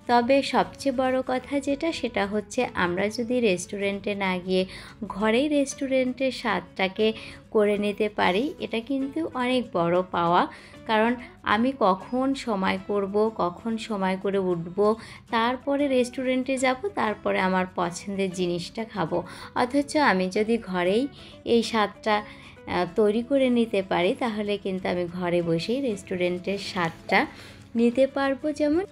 তবে সবচেয়ে বড় কথা যেটা সেটা হচ্ছে আমরা যদি রেস্টুরেন্টে না গিয়ে ঘরেই রেস্টুরেন্টের স্বাদটাকে করে নিতে পারি, এটা কিন্তু অনেক বড় পাওয়া। কারণ আমি কখন সময় করব, কখন সময় করে উঠব, তারপরে রেস্টুরেন্টে যাব, তারপরে আমার পছন্দের জিনিসটা খাবো। অথচ আমি যদি ঘরেই এই স্বাদটা তৈরি করে নিতে পারি তাহলে কিন্তু আমি ঘরে বসেই রেস্টুরেন্টের স্বাদটা নিতে পারবো, যেমন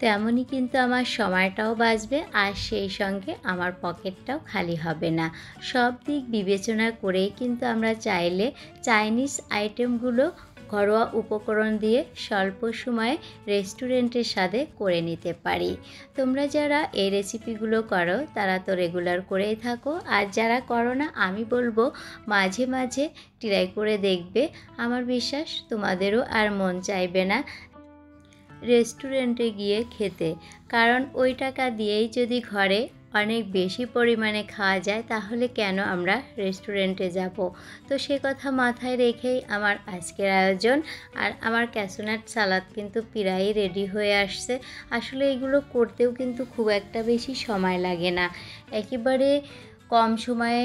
তেমনই কিন্তু আমার সময়টাও বাঁচবে, আর সেই সঙ্গে আমার পকেটটাও খালি হবে না। সব দিক বিবেচনা করেই কিন্তু আমরা চাইলে চাইনিজ আইটেমগুলো ঘরোয়া উপকরণ দিয়ে স্বল্প সময়ে রেস্টুরেন্টের স্বাদে করে নিতে পারি। তোমরা যারা এই রেসিপিগুলো করো তারা তো রেগুলার করেই থাকো, আর যারা করো না আমি বলবো মাঝে মাঝে ট্রাই করে দেখবে। আমার বিশ্বাস তোমাদেরও আর মন চাইবে না রেস্টুরেন্টে গিয়ে খেতে, কারণ ওই টাকা দিয়েই যদি ঘরে অনেক বেশি পরিমাণে খাওয়া যায় তাহলে কেন আমরা রেস্টুরেন্টে যাব। তো সে কথা মাথায় রেখেই আমার আজকের আয়োজন। আর আমার ক্যাশনাট সালাদ কিন্তু প্রায়ই রেডি হয়ে আসছে। আসলে এগুলো করতেও কিন্তু খুব একটা বেশি সময় লাগে না, একেবারে কম সময়ে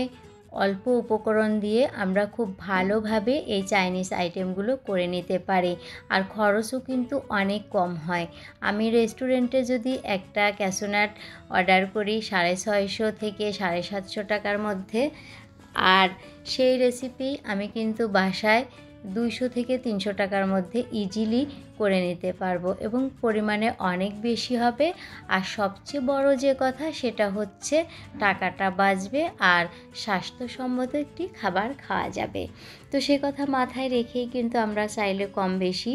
অল্প উপকরণ দিয়ে আমরা খুব ভালোভাবে এই চাইনিজ আইটেমগুলো করে নিতে পারি, আর খরচও কিন্তু অনেক কম হয়। আমি রেস্টুরেন্টে যদি একটা ক্যাশনাট অর্ডার করি 650 থেকে 750 টাকার মধ্যে, আর সেই রেসিপি আমি কিন্তু বাসায় 200 থেকে 300 টাকার মধ্যে ইজিলি করে নিতে পারবো, এবং পরিমাণে অনেক বেশি হবে। আর সবচেয়ে বড় যে কথা সেটা হচ্ছে টাকাটা বাঁচবে আর স্বাস্থ্যসম্মত একটি খাবার খাওয়া যাবে। তো সে কথা মাথায় রেখেই কিন্তু আমরা চাইলে কম বেশি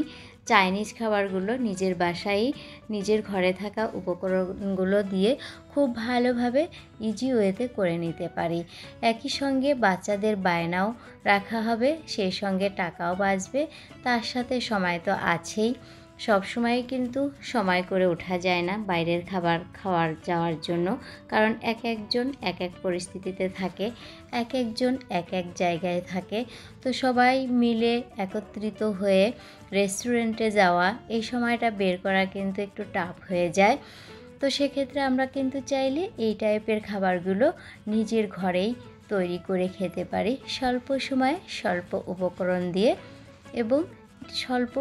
চাইনিজ খাবারগুলো নিজের বাসায় নিজের ঘরে থাকা উপকরণগুলো দিয়ে খুব ভালোভাবে ইজি ওয়েতে করে নিতে পারি। একই সঙ্গে বাচ্চাদের বায়নাও রাখা হবে, সেই সঙ্গে টাকাও বাঁচবে, তার সাথে সময় তো আছেই। সব সময় কিন্তু সময় করে ওঠা যায় না বাইরের খাবার খাওয়ার যাওয়ার জন্য, কারণ এক একজন এক এক পরিস্থিতিতে থাকে, এক একজন এক এক জায়গায় থাকে। তো সবাই মিলে একত্রিত হয়ে রেস্টুরেন্টে যাওয়া এই সময়টা বের করা কিন্তু একটু টাফ হয়ে যায়। তো সেক্ষেত্রে আমরা কিন্তু চাইলে এই টাইপের খাবারগুলো নিজের ঘরেই তৈরি করে খেতে পারি, স্বল্প সময়ে স্বল্প উপকরণ দিয়ে এবং স্বল্প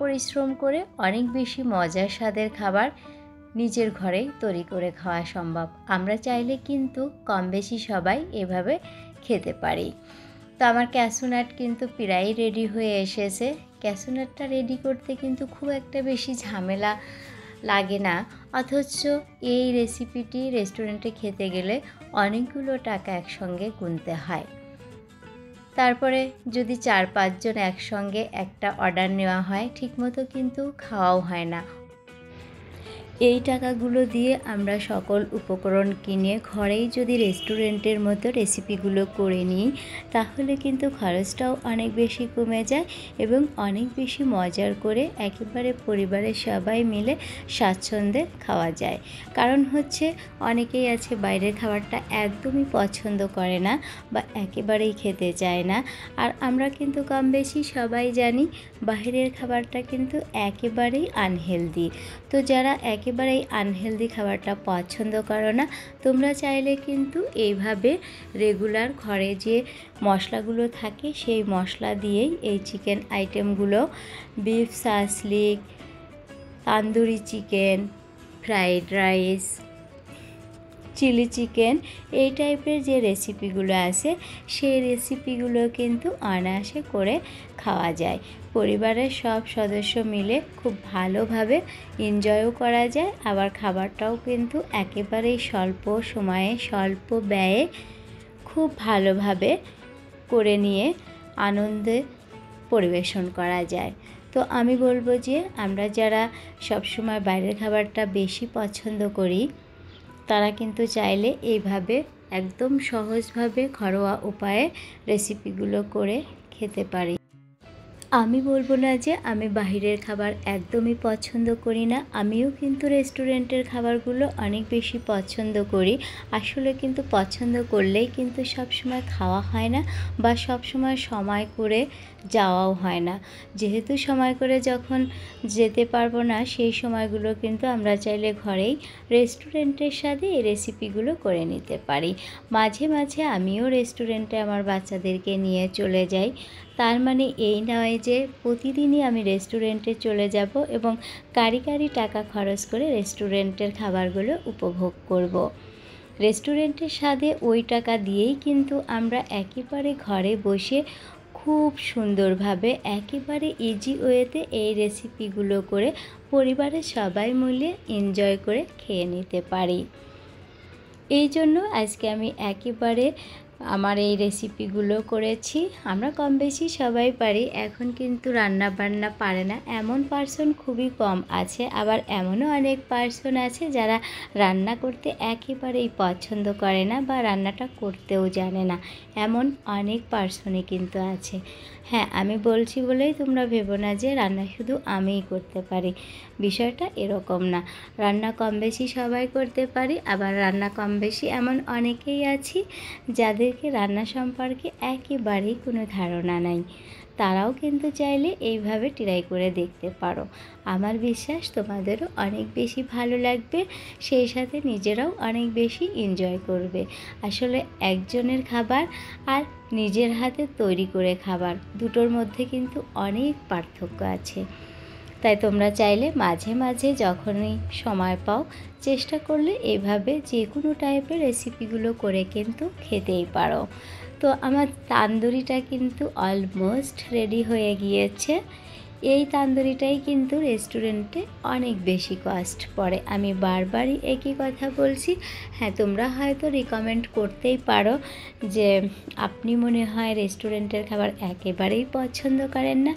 পরিশ্রম করে অনেক বেশি মজার স্বাদের খাবার নিজের ঘরেই তৈরি করে খাওয়া সম্ভব। আমরা চাইলে কিন্তু কম বেশি সবাই এভাবে খেতে পারি। তো আমার ক্যাশনাট কিন্তু প্রায় রেডি হয়ে এসেছে। ক্যাশনাটটা রেডি করতে কিন্তু খুব একটা বেশি ঝামেলা লাগে না, অথচ এই রেসিপিটি রেস্টুরেন্টে খেতে গেলে অনেকগুলো টাকা একসঙ্গে গুনতে হয়। তারপরে যদি 4-5 জন একসঙ্গে একটা অর্ডার নেওয়া হয় ঠিকমতো কিন্তু খাওয়াও হয় না। এই টাকাগুলো দিয়ে আমরা সকল উপকরণ কিনে ঘরেই যদি রেস্টুরেন্টের মতো রেসিপিগুলো করে নিই তাহলে কিন্তু খরচটাও অনেক বেশি কমে যায় এবং অনেক বেশি মজার করে একেবারে পরিবারের সবাই মিলে স্বাচ্ছন্দ্যে খাওয়া যায়। কারণ হচ্ছে অনেকেই আছে বাইরের খাবারটা একদমই পছন্দ করে না বা একেবারেই খেতে চায় না, আর আমরা কিন্তু কম বেশি সবাই জানি বাইরের খাবারটা কিন্তু একেবারেই আনহেলদি। তো যারা একেবারেই আনহেলদি খাবারটা পছন্দ করো না, তোমরা চাইলে কিন্তু এইভাবে রেগুলার ঘরে যে মশলাগুলো থাকে সেই মশলা দিয়েই এই চিকেন আইটেমগুলো, beef shashlik, tandoori chicken, fried rice, chilli chicken, এই টাইপের যে রেসিপিগুলো আছে সেই রেসিপিগুলো কিন্তু অনায়াসে করে খাওয়া যায়। পরিবারের সব সদস্য মিলে খুব ভালোভাবে এনজয়ও করা যায়, আবার খাবারটাও কিন্তু একেবারেই স্বল্প সময়ে স্বল্প ব্যয়ে খুব ভালোভাবে করে নিয়ে আনন্দে পরিবেশন করা যায়। তো আমি বলবো যে আমরা যারা সবসময় বাইরের খাবারটা বেশি পছন্দ করি তারা কিন্তু চাইলে এইভাবে একদম সহজভাবে ঘরোয়া উপায়ে রেসিপিগুলো করে খেতে পারি। আমি বলবো না যে আমি বাইরের খাবার একদমই পছন্দ করি না, আমিও কিন্তু রেস্টুরেন্টের খাবারগুলো অনেক বেশি পছন্দ করি। আসলে কিন্তু পছন্দ করলেই কিন্তু সব সময় খাওয়া হয় না বা সব সময় করে যাওয়াও হয় না। যেহেতু সময় করে যখন যেতে পারবো না সেই সময়গুলো কিন্তু আমরা চাইলে ঘরেই রেস্টুরেন্টের স্বাদে এই রেসিপিগুলো করে নিতে পারি। মাঝে মাঝে আমিও রেস্টুরেন্টে আমার বাচ্চাদেরকে নিয়ে চলে যাই, তার মানে এই নয় যে প্রতিদিনই আমি রেস্টুরেন্টে চলে যাব এবং কারি টাকা খরচ করে রেস্টুরেন্টের খাবারগুলো উপভোগ করব। রেস্টুরেন্টের স্বাদে ওই টাকা দিয়েই কিন্তু আমরা একেবারে ঘরে বসে খুব সুন্দরভাবে একেবারে ইজি ওয়েতে এই রেসিপিগুলো করে পরিবারের সবাই মিলে এনজয় করে খেয়ে নিতে পারি। এই জন্য আজকে আমি একেবারে আমার এই রেসিপিগুলো করেছি। আমরা কম বেশি সবাই পারি। এখন কিন্তু রান্না বান্না পারে না এমন পার্সন খুবই কম আছে, আবার এমনও অনেক পার্সন আছে যারা রান্না করতে একেবারেই পছন্দ করে না বা রান্নাটা করতেও জানে না, এমন অনেক পার্সনই কিন্তু আছে। হ্যাঁ, আমি বলছি বলেই তোমরা ভেবো না যে রান্না শুধু আমিই করতে পারি, বিষয়টা এরকম না। রান্না কম বেশি সবাই করতে পারি, আবার রান্না কম বেশি এমন অনেকেই আছি যাদেরকে রান্না সম্পর্কে একেবারেই কোনো ধারণা নাই। তারাও কিন্তু চাইলে এইভাবে ট্রাই করে দেখতে পারো। আমার বিশ্বাস তোমাদেরও অনেক বেশি ভালো লাগবে, সেই সাথে নিজেরাও অনেক বেশি এনজয় করবে। আসলে একজনের খাবার আর নিজের হাতে তৈরি করে খাবার দুটোর মধ্যে কিন্তু অনেক পার্থক্য আছে। তাই তোমরা চাইলে মাঝে মাঝে যখনই সময় পাও চেষ্টা করলে এইভাবে যে কোনো টাইপের রেসিপিগুলো করে কিন্তু খেতেই পারো। তো আমার তান্দুরিটা কিন্তু অলমোস্ট রেডি হয়ে গিয়েছে। এই তান্দুরিটাই কিন্তু রেস্টুরেন্টে অনেক বেশি কস্ট পড়ে, আমি বারবারই একই কথা বলছি। হ্যাঁ, তোমরা হয়তো রিকমেন্ড করতেই পারো যে আপনি মনে হয় রেস্টুরেন্টের খাবার একেবারেই পছন্দ করেন না।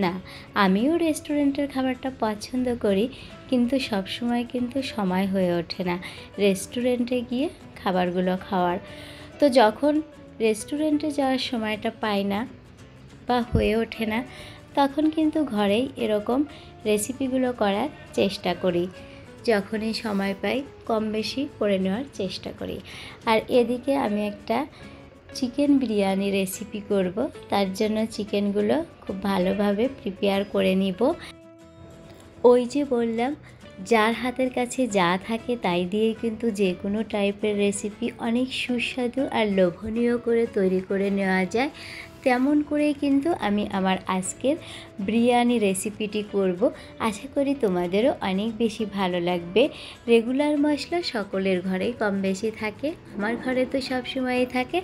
না, আমিও রেস্টুরেন্টের খাবারটা পছন্দ করি, কিন্তু সব সময় কিন্তু সময় হয়ে ওঠে না রেস্টুরেন্টে গিয়ে খাবারগুলো খাওয়ার। তো যখন রেস্টুরেন্টে যাওয়ার সময়টা পাই না বা হয়ে ওঠে না, তখন কিন্তু ঘরেই এরকম রেসিপিগুলো করার চেষ্টা করি। যখনই সময় পাই কম বেশি করে নেওয়ার চেষ্টা করি। আর এদিকে আমি একটা চিকেন বিরিয়ানি রেসিপি করব, তার জন্য চিকেনগুলো খুব ভালোভাবে প্রিপেয়ার করে নিব। ওই যে বললাম, যার হাতের কাছে যা থাকে তাই দিয়েই কিন্তু যে কোনো টাইপের রেসিপি অনেক সুস্বাদু আর লোভনীয় করে তৈরি করে নেওয়া যায়। তেমন করেই কিন্তু আমি আমার আজকের বিরিয়ানি রেসিপিটি করব। আশা করি তোমাদেরও অনেক বেশি ভালো লাগবে। রেগুলার মশলা সকলের ঘরেই কম বেশি থাকে, আমার ঘরে তো সব সময়ই থাকে।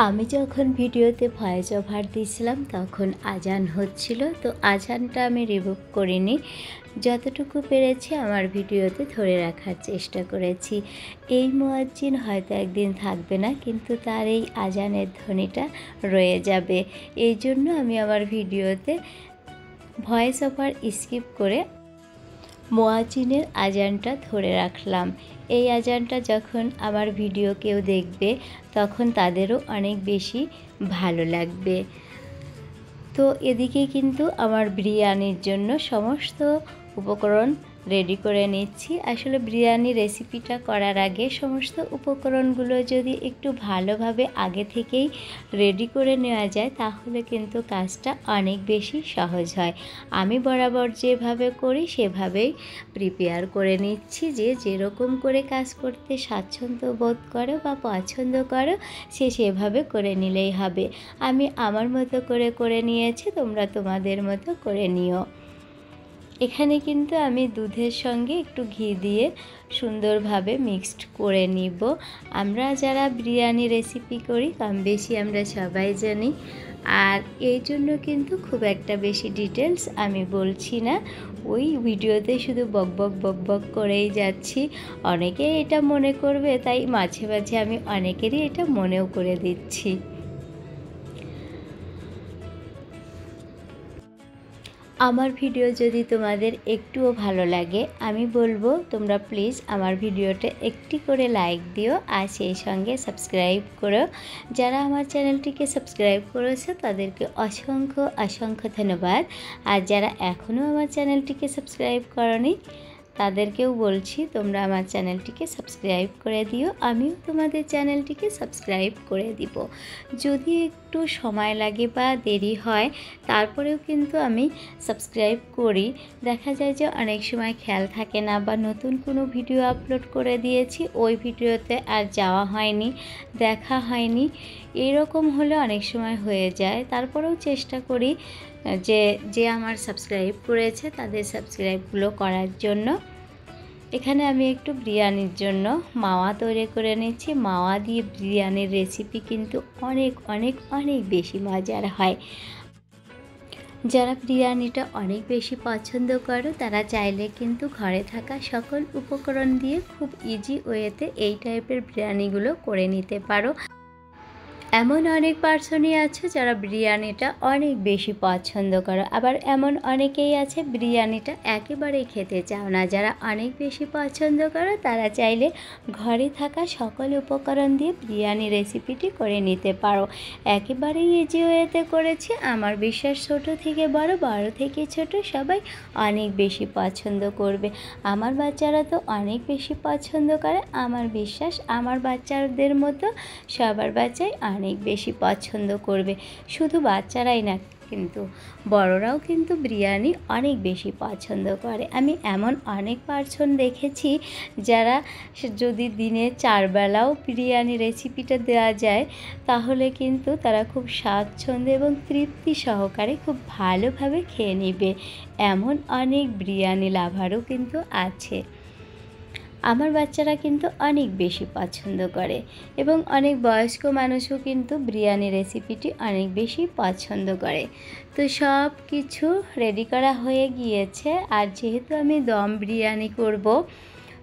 আমি যখন ভিডিওতে ভয়েস ওভার দিয়েছিলাম তখন আজান হচ্ছিল, তো আজানটা আমি রিমুভ করিনি, যতটুকু পেরেছি আমার ভিডিওতে ধরে রাখার চেষ্টা করেছি। এই মুয়াজ্জিন হয়তো একদিন থাকবে না, কিন্তু তার এই আজানের ধ্বনিটা রয়ে যাবে। এই জন্য আমি আমার ভিডিওতে ভয়েস ওভার স্কিপ করে মুয়াজ্জিনের আজানটা ধরে রাখলাম। এই আজানটা যখন আমার ভিডিও কেউ দেখবে তখন তাদেরও অনেক বেশি ভালো লাগবে। তো এদিকে কিন্তু আমার বিরিয়ানির জন্য সমস্ত উপকরণ রেডি করে নিচ্ছি। আসলে বিরিয়ানি রেসিপিটা করার আগে সমস্ত উপকরণগুলো যদি একটু ভালোভাবে আগে থেকেই রেডি করে নেওয়া যায় তাহলে কিন্তু কাজটা অনেক বেশি সহজ হয়। আমি বরাবর যেভাবে করি সেভাবেই প্রিপেয়ার করে নিচ্ছি, যে যেরকম করে কাজ করতে স্বাচ্ছন্দ্য বোধ করো বা পছন্দ করো সে সেভাবে করে নিলেই হবে। আমি আমার মতো করে নিয়েছি, তোমরা তোমাদের মতো করে নিও। এখানে কিন্তু আমি দুধের সঙ্গে একটু ঘি দিয়ে সুন্দরভাবে মিক্সড করে নিব। আমরা যারা বিরিয়ানি রেসিপি করি কম বেশি আমরা সবাই জানি, আর এই জন্য কিন্তু খুব একটা বেশি ডিটেলস আমি বলছি না, ওই ভিডিওতে শুধু বক করেই যাচ্ছি। অনেকে এটা মনে করবে, তাই মাঝে মাঝে আমি অনেকেরই এটা মনেও করে দিচ্ছি। আমার ভিডিও যদি তোমাদের একটুও ভালো লাগে আমি বলবো তোমরা প্লিজ আমার ভিডিওতে একটি করে লাইক দিও আর সেই সঙ্গে সাবস্ক্রাইব করো। যারা আমার চ্যানেলটিকে সাবস্ক্রাইব করেছে তাদেরকে অসংখ্য অসংখ্য ধন্যবাদ। আর যারা এখনও আমার চ্যানেলটিকে সাবস্ক্রাইব করোনি তাদেরকেও বলছি তোমরা আমার চ্যানেলটিকে সাবস্ক্রাইব করে দিও, আমিও তোমাদের চ্যানেলটিকে সাবস্ক্রাইব করে দিব। যদি একটু সময় লাগে বা দেরি হয় তারপরেও কিন্তু আমি সাবস্ক্রাইব করি। দেখা যায় যে অনেক সময় খেয়াল থাকে না বা নতুন কোনো ভিডিও আপলোড করে দিয়েছি ওই ভিডিওতে আর যাওয়া হয়নি, দেখা হয়নি, এরকম হলে অনেক সময় হয়ে যায়। তারপরেও চেষ্টা করি যে আমার সাবস্ক্রাইব করেছে তাদের সাবস্ক্রাইবগুলো করার জন্য। এখানে আমি একটু বিরিয়ানির জন্য মাওয়া তৈরি করে নিচ্ছি। মাওয়া দিয়ে বিরিয়ানির রেসিপি কিন্তু অনেক অনেক অনেক বেশি মজার হয়। যারা বিরিয়ানিটা অনেক বেশি পছন্দ করো তারা চাইলে কিন্তু ঘরে থাকা সকল উপকরণ দিয়ে খুব ইজি ওয়েতে এই টাইপের বিরিয়ানিগুলো করে নিতে পারো। এমন অনেক পার্সনই আছে যারা বিরিয়ানিটা অনেক বেশি পছন্দ করো, আবার এমন অনেকেই আছে বিরিয়ানিটা একেবারেই খেতে চাও না। যারা অনেক বেশি পছন্দ করো তারা চাইলে ঘরে থাকা সকল উপকরণ দিয়ে বিরিয়ানি রেসিপিটি করে নিতে পারো। একেবারেই ইজি ওয়েতে করেছি। আমার বিশ্বাস ছোট থেকে বড়, বড় থেকে ছোট সবাই অনেক বেশি পছন্দ করবে। আমার বাচ্চারা তো অনেক বেশি পছন্দ করে। আমার বিশ্বাস আমার বাচ্চাদের মতো সবার বাচ্চাই অনেক বেশি পছন্দ করবে। শুধু বাচ্চারাই না, কিন্তু বড়রাও কিন্তু বিরিয়ানি অনেক বেশি পছন্দ করে। আমি এমন অনেক পার্সন দেখেছি যারা যদি দিনে 4 বেলাও বিরিয়ানি রেসিপিটা দেওয়া যায় তাহলে কিন্তু তারা খুব স্বাচ্ছন্দ্য এবং তৃপ্তি সহকারে খুব ভালোভাবে খেয়ে নেবে। এমন অনেক বিরিয়ানি লাভারও কিন্তু আছে। আমার বাচ্চারা কিন্তু অনেক বেশি পছন্দ করে এবং অনেক বয়স্ক মানুষও কিন্তু বিরিয়ানি রেসিপিটি অনেক বেশি পছন্দ করে। তো সব কিছু রেডি করা হয়ে গিয়েছে। আর যেহেতু আমি দম বিরিয়ানি করব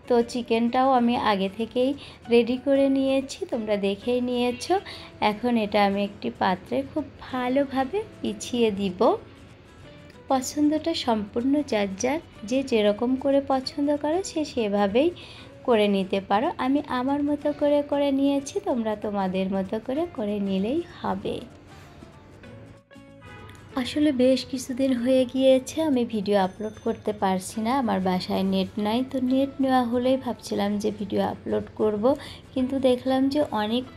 তো চিকেনটাও আমি আগে থেকেই রেডি করে নিয়েছি, তোমরা দেখেই নিয়েছো। এখন এটা আমি একটি পাত্রে খুব ভালোভাবে পিছিয়ে দিব। পছন্দটা সম্পূর্ণ যার যার, যে যেরকম করে পছন্দ করো সে সেভাবেই করে নিতে পারো। আমি আমার মতো করে নিয়েছি, তোমরা তোমাদের মতো করে নিলেই হবে। আসলে বেশ কিছুদিন হয়ে গিয়েছে আমি ভিডিও আপলোড করতে পারছি না। আমার বাসায় নেট নাই, তো নেট নেওয়া হলেই ভাবছিলাম যে ভিডিও আপলোড করব, কিন্তু দেখলাম যে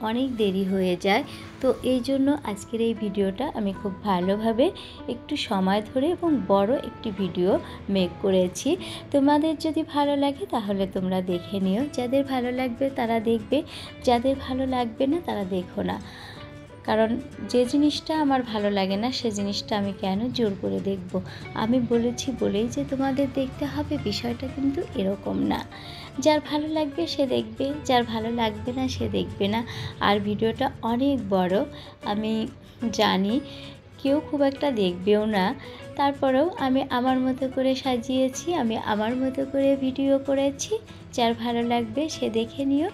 অনেক দেরি হয়ে যায়। তো এই জন্য আজকের এই ভিডিওটা আমি খুব ভালোভাবে একটু সময় ধরে এবং বড় একটি ভিডিও মেক করেছি। তোমাদের যদি ভালো লাগে তাহলে তোমরা দেখে নিও। যাদের ভালো লাগবে তারা দেখবে, যাদের ভালো লাগবে না তারা দেখো না। কারণ যে জিনিসটা আমার ভালো লাগে না সে জিনিসটা আমি কেন জোর করে দেখব? আমি বলেছি বলেই যে তোমাদের দেখতে হবে, বিষয়টা কিন্তু এরকম না। যার ভালো লাগবে সে দেখবে, যার ভালো লাগবে না সে দেখবে না। আর ভিডিওটা অনেক বড় আমি জানি, কেউ খুব একটা দেখবেও না। তারপরেও আমি আমার মতো করে সাজিয়েছি, আমি আমার মতো করে ভিডিও করেছি। যার ভালো লাগবে সে দেখে নিও,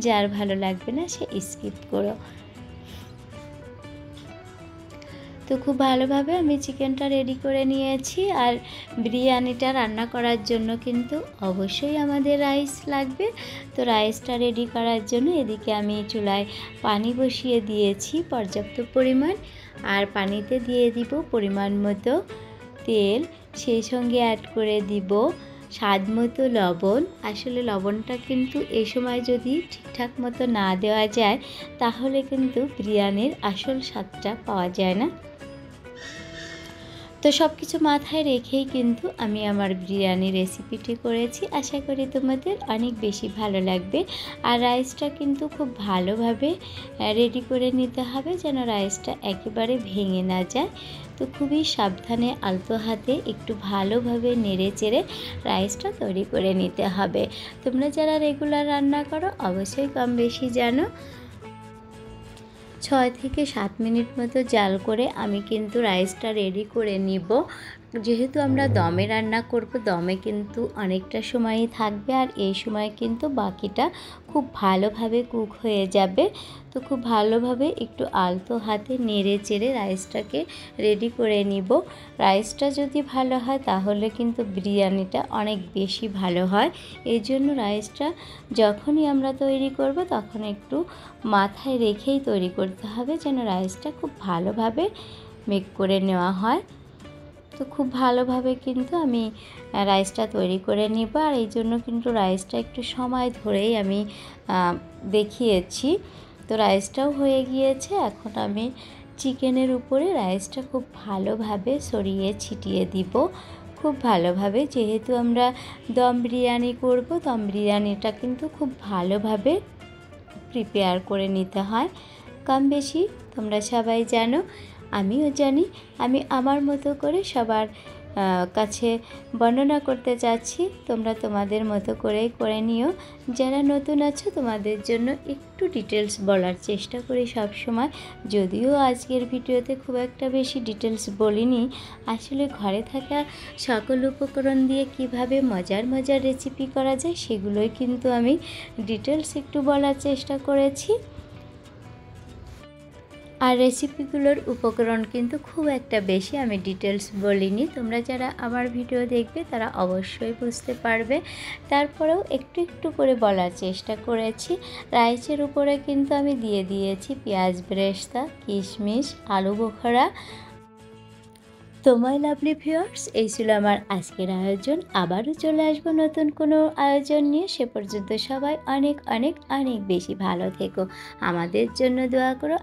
যার ভালো লাগবে না সে স্কিপ করো। তো খুব ভালোভাবে আমি চিকেনটা রেডি করে নিয়েছি। আর বিরিয়ানিটা রান্না করার জন্য কিন্তু অবশ্যই আমাদের রাইস লাগবে। তো রাইসটা রেডি করার জন্য এদিকে আমি চুলায় পানি বসিয়ে দিয়েছি পর্যাপ্ত পরিমাণ। আর পানিতে দিয়ে দিব পরিমাণ মতো তেল, সেই সঙ্গে অ্যাড করে দিব স্বাদ মতো লবণ। আসলে লবণটা কিন্তু এই সময় যদি ঠিকঠাক মতো না দেওয়া যায় তাহলে কিন্তু বিরিয়ানির আসল স্বাদটা পাওয়া যায় না। তো সব কিছু মাথায় রেখেই কিন্তু আমি আমার বিরিয়ানি রেসিপিটি করেছি। আশা করি তোমাদের অনেক বেশি ভালো লাগবে। আর রাইসটা কিন্তু খুব ভালোভাবে রেডি করে নিতে হবে যেন রাইসটা একেবারে ভেঙে না যায়। তো খুবই সাবধানে আলতো হাতে একটু ভালোভাবে নেড়ে চেড়ে রাইসটা তৈরি করে নিতে হবে। তোমরা যারা রেগুলার রান্না করো অবশ্যই কম বেশি জানো। 6 থেকে 7 মিনিট মতো জাল করে আমি কিন্তু রাইসটা রেডি করে নিব। যেহেতু আমরা দমে রান্না করব, দমে কিন্তু অনেকটা সময়ই থাকবে, আর এই সময় কিন্তু বাকিটা খুব ভালোভাবে কুক হয়ে যাবে। তো খুব ভালোভাবে একটু আলতো হাতে নেড়ে চেড়ে রাইসটাকে রেডি করে নিব। রাইসটা যদি ভালো হয় তাহলে কিন্তু বিরিয়ানিটা অনেক বেশি ভালো হয়। এই জন্য রাইসটা যখনই আমরা তৈরি করব তখন একটু মাথায় রেখেই তৈরি করতে হবে, যেন রাইসটা খুব ভালোভাবে মেক করে নেওয়া হয়। তো খুব ভালোভাবে কিন্তু আমি রাইসটা তৈরি করে নিব, আর এই জন্য কিন্তু রাইসটা একটু সময় ধরেই আমি দেখিয়েছি। তো রাইসটাও হয়ে গিয়েছে। এখন আমি চিকেনের উপরে রাইসটা খুব ভালোভাবে ছড়িয়ে ছিটিয়ে দিব, খুব ভালোভাবে। যেহেতু আমরা দম বিরিয়ানি করব, দম বিরিয়ানিটা কিন্তু খুব ভালোভাবে প্রিপেয়ার করে নিতে হয়। কম বেশি তোমরা সবাই জানো, আমিও জানি। আমি আমার মতো করে সবার কাছে বর্ণনা করতে চাচ্ছি, তোমরা তোমাদের মতো করেই করে নিও। যারা নতুন আছো তোমাদের জন্য একটু ডিটেলস বলার চেষ্টা করি সব সময়, যদিও আজকের ভিডিওতে খুব একটা বেশি ডিটেলস বলিনি। আসলে ঘরে থাকা সকল উপকরণ দিয়ে কিভাবে মজার মজার রেসিপি করা যায় সেগুলোই কিন্তু আমি ডিটেলস একটু বলার চেষ্টা করেছি। আর রেসিপিগুলোর উপকরণ কিন্তু খুব একটা বেশি আমি ডিটেলস বলিনি। তোমরা যারা আমার ভিডিও দেখবে তারা অবশ্যই বুঝতে পারবে। তারপরেও একটু একটু করে বলার চেষ্টা করেছি। রাইসের উপরে কিন্তু আমি দিয়ে দিয়েছি পেঁয়াজ বেরেস্তা, কিশমিশ, আলু বোখরা। তো মাই লাভলি ভিউয়ার্স, এই ছিল আমার আজকের আয়োজন। আবারও চলে আসবো নতুন কোনো আয়োজন নিয়ে। সে পর্যন্ত সবাই অনেক অনেক অনেক বেশি ভালো থেকো, আমাদের জন্য দোয়া করো।